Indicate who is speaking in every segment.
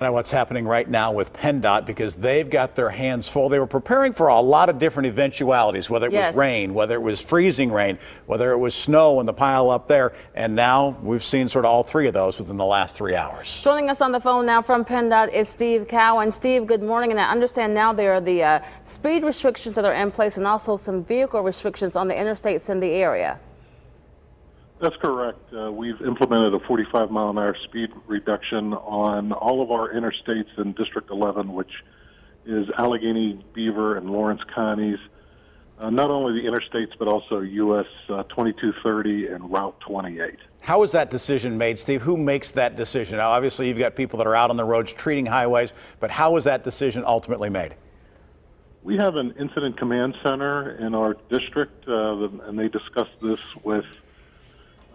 Speaker 1: Now what's happening right now with PennDOT, because they've got their hands full. They were preparing for a lot of different eventualities, whether it was rain, whether it was freezing rain, whether it was snow and the pile up there. And now we've seen sort of all three of those within the last 3 hours.
Speaker 2: Joining us on the phone now from PennDOT is Steve Cowan. Steve, good morning. And I understand now there are the speed restrictions that are in place and also some vehicle restrictions on the interstates in the area.
Speaker 3: That's correct. We've implemented a 45-mile-an-hour speed reduction on all of our interstates in District 11, which is Allegheny, Beaver, and Lawrence counties. Not only the interstates, but also US 2230 and Route 28.
Speaker 1: How is that decision made, Steve? Who makes that decision? Now, obviously, you've got people that are out on the roads treating highways, but how is that decision ultimately made?
Speaker 3: We have an incident command center in our district, and they discuss this with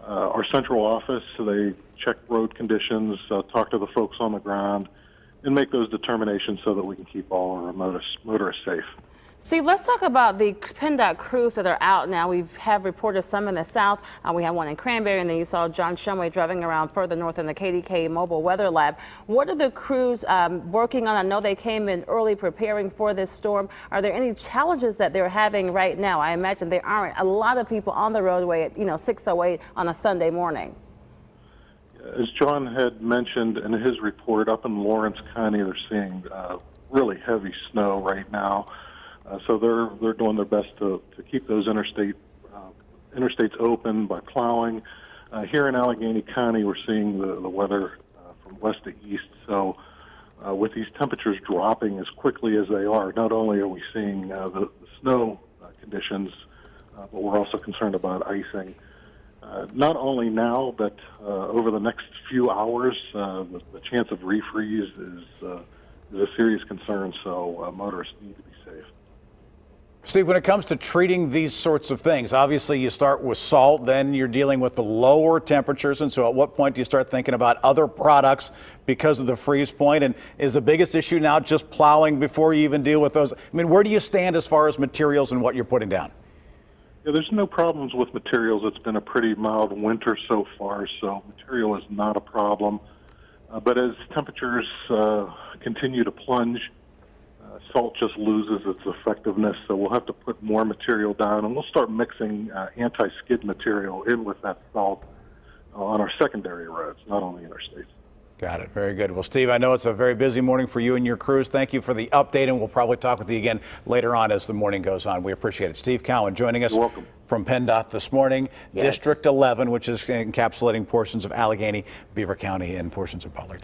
Speaker 3: our central office. So they check road conditions, talk to the folks on the ground, and make those determinations so that we can keep all our motorists safe.
Speaker 2: Steve, let's talk about the PennDOT crews that are out now. We have reported some in the south. We have one in Cranberry, and then you saw John Shumway driving around further north in the KDKA mobile weather lab. What are the crews working on? I know they came in early preparing for this storm. Are there any challenges that they're having right now? I imagine there aren't a lot of people on the roadway at 6:08 on a Sunday morning.
Speaker 3: As John had mentioned in his report, up in Lawrence County, they're seeing really heavy snow right now. So they're doing their best to keep those interstates open by plowing. Here in Allegheny County, we're seeing the weather from west to east. So with these temperatures dropping as quickly as they are, not only are we seeing the snow conditions, but we're also concerned about icing. Not only now, but over the next few hours, the chance of refreeze is a serious concern. So motorists need to be safe.
Speaker 1: Steve, when it comes to treating these sorts of things, obviously you start with salt, then you're dealing with the lower temperatures. And so at what point do you start thinking about other products because of the freeze point? And is the biggest issue now just plowing before you even deal with those? I mean, where do you stand as far as materials and what you're putting down?
Speaker 3: Yeah, there's no problems with materials. It's been a pretty mild winter so far, so material is not a problem. But as temperatures continue to plunge, salt just loses its effectiveness, so we'll have to put more material down, and we'll start mixing anti-skid material in with that salt on our secondary roads, not on the interstates.
Speaker 1: Got it. Very good. Well, Steve, I know it's a very busy morning for you and your crews. Thank you for the update, and we'll probably talk with you again later on as the morning goes on. We appreciate it. Steve Cowan joining us from PennDOT this morning. Yes. District 11, which is encapsulating portions of Allegheny, Beaver County, and portions of Butler.